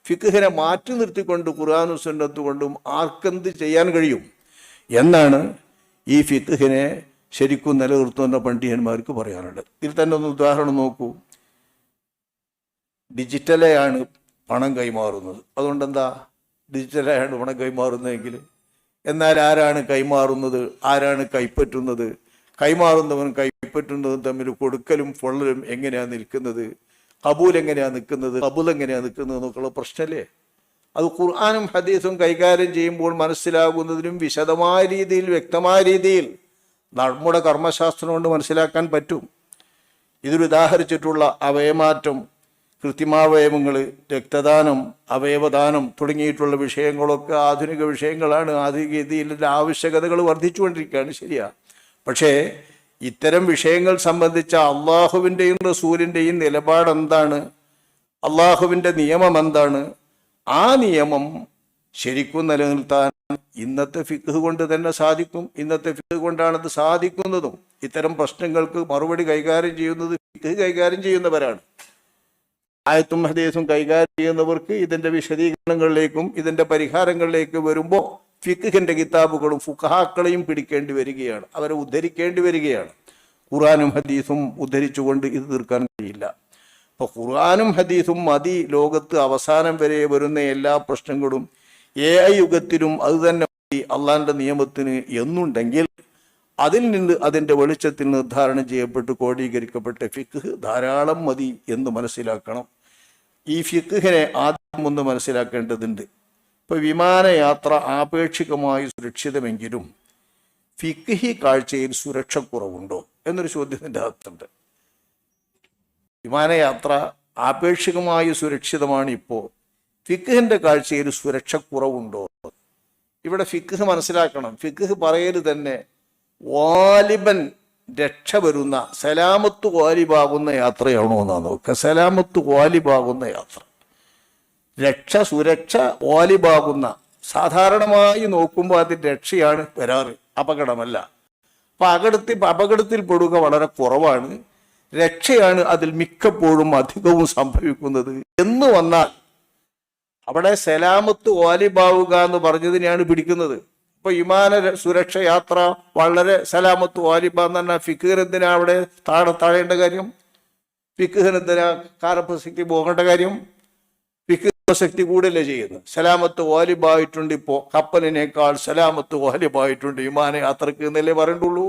ഫിഖ്ഹിനെ മാറ്റി നിർത്തിക്കൊണ്ട് ഖുർആനും സുന്നത്ത് കൊണ്ടും ആർക്കെന്ത് ചെയ്യാൻ കഴിയും എന്നാണ് ഈ ഫിഖ്ഹിനെ ശരിക്കും നിലനിർത്തുന്ന പണ്ഡിതന്മാർക്ക് പറയാനുള്ളത്. ഇതിൽ തന്നെ ഒന്ന് ഉദാഹരണം നോക്കൂ. ഡിജിറ്റലായാണ് പണം കൈമാറുന്നത്. അതുകൊണ്ട് എന്താ ഡിജിറ്റലായാണ് പണം കൈമാറുന്നതെങ്കിൽ? എന്നാൽ ആരാണ് കൈമാറുന്നത്, ആരാണ് കൈപ്പറ്റുന്നത്? കൈമാറുന്നവനും കൈപ്പറ്റുന്നതും തമ്മിൽ കൊടുക്കലും പൊള്ളലും എങ്ങനെയാണ് നിൽക്കുന്നത്? കബൂൽ എങ്ങനെയാണ് നിൽക്കുന്നത്, കബൂൽ എങ്ങനെയാണ് നിൽക്കുന്നത് എന്നൊക്കെയുള്ള പ്രശ്നമല്ലേ? അത് ഖുർആനും ഹദീസും കൈകാര്യം ചെയ്യുമ്പോൾ മനസ്സിലാകുന്നതിനും വിശദമായ രീതിയിൽ, വ്യക്തമായ രീതിയിൽ നമ്മുടെ കർമ്മശാസ്ത്രം കൊണ്ട് മനസ്സിലാക്കാൻ പറ്റും. ഇതിൽ ഉദാഹരിച്ചിട്ടുള്ള അവയമാറ്റം, കൃത്രിമാവയവങ്ങൾ, രക്തദാനം, അവയവദാനം തുടങ്ങിയിട്ടുള്ള വിഷയങ്ങളൊക്കെ ആധുനിക വിഷയങ്ങളാണ്. ആധുനിക രീതിയിലുള്ള ആവശ്യകതകൾ വർദ്ധിച്ചുകൊണ്ടിരിക്കുകയാണ്, ശരിയാ. പക്ഷേ ഇത്തരം വിഷയങ്ങൾ സംബന്ധിച്ച അള്ളാഹുവിൻ്റെയും റസൂലിൻ്റെയും നിലപാടെന്താണ്, അള്ളാഹുവിൻ്റെ നിയമം എന്താണ്, ആ നിയമം ശരിക്കും നിലനിർത്താൻ ഇന്നത്തെ ഫിഖ് കൊണ്ട് തന്നെ സാധിക്കും. ഇന്നത്തെ ഫിഖ് കൊണ്ടാണത് സാധിക്കുന്നതും. ഇത്തരം പ്രശ്നങ്ങൾക്ക് മറുപടി കൈകാര്യം ചെയ്യുന്നത് ഫിഖ് കൈകാര്യം ചെയ്യുന്നവരാണ്. ആയത്തും ഹദീസും കൈകാര്യം ചെയ്യുന്നവർക്ക് ഇതിൻ്റെ വിശദീകരണങ്ങളിലേക്കും ഇതിൻ്റെ പരിഹാരങ്ങളിലേക്ക് വരുമ്പോൾ ഫിഖ്ഹിൻ്റെ കിതാബുകളും ഫുഖഹാക്കളെയും പിടിക്കേണ്ടി വരികയാണ്, അവരെ ഉദ്ധരിക്കേണ്ടി വരികയാണ്. ഖുർആനും ഹദീസും ഉദ്ധരിച്ചുകൊണ്ട് ഇത് തീർക്കാൻ കഴിയില്ല. അപ്പോൾ ഖുർആനും ഹദീസും മതി ലോകത്ത് അവസാനം വരെ വരുന്ന എല്ലാ പ്രശ്നങ്ങളും. യുഗത്തിലും അത് തന്നെ മതി അള്ളാഹിൻ്റെ നിയമത്തിന് എന്നുണ്ടെങ്കിൽ അതിൽ നിന്ന് അതിൻ്റെ വെളിച്ചത്തിൽ നിർദ്ധാരണം ചെയ്യപ്പെട്ട് കോടീകരിക്കപ്പെട്ട ഫിഖ് ധാരാളം മതി എന്ന് മനസ്സിലാക്കണം. ഈ ഫിഖ്ഹിനെ ആദ്യം ഒന്ന് മനസ്സിലാക്കേണ്ടതുണ്ട്. ഇപ്പോൾ വിമാനയാത്ര ആപേക്ഷികമായി സുരക്ഷിതമെങ്കിലും ഫിഖ്ഹി കാഴ്ചയിൽ സുരക്ഷക്കുറവുണ്ടോ എന്നൊരു ചോദ്യത്തിൻ്റെ അകത്തുണ്ട്. വിമാനയാത്ര ആപേക്ഷികമായി സുരക്ഷിതമാണ്. ഇപ്പോൾ ഫിഖ്ഹിൻ്റെ കാഴ്ചയിൽ സുരക്ഷക്കുറവുണ്ടോ? ഇവിടെ ഫിഖ്ഹ് മനസ്സിലാക്കണം. ഫിഖ്ഹ് പറയൽ തന്നെ വാലിബൻ രക്ഷ വരുന്ന, സലാമത്ത് വാലിബാകുന്ന യാത്രയാണോ എന്നാണ് നോക്കുക. സലാമത്ത് വാലിബാകുന്ന യാത്ര, രക്ഷ, സുരക്ഷ വാലിബാകുന്ന, സാധാരണമായി നോക്കുമ്പോൾ അതിൻ്റെ രക്ഷയാണ് വരാറ്, അപകടമല്ല. അപ്പം അപകടത്തിൽ പെടുക വളരെ കുറവാണ്, രക്ഷയാണ് അതിൽ മിക്കപ്പോഴും അധികവും സംഭവിക്കുന്നത് എന്ന് വന്നാൽ അവിടെ സലാമത്ത് വാലിബാവുക എന്ന് പറഞ്ഞതിനെയാണ് പിടിക്കുന്നത്. ഇപ്പൊ വിമാന സുരക്ഷ യാത്ര വളരെ സലാമത്ത് വാലിബ എന്ന് പറഞ്ഞാൽ ഫിഖ്ഹിന് എന്തിനാ അവിടെ താഴേണ്ട കാര്യം? ഫിഖ്ഹിന് എന്തിനാ കാലപ്രസക്തി പോകേണ്ട കാര്യം? ഫിഖ്ഹ് പ്രസക്തി കൂടല്ലേ ചെയ്യുന്നത്. സലാമത്ത് വാലിബായിട്ടുണ്ട്. ഇപ്പോൾ കപ്പലിനേക്കാൾ സലാമത്ത് വാലിബായിട്ടുണ്ട് വിമാനയാത്രക്ക് എന്നല്ലേ പറയണ്ടുള്ളൂ.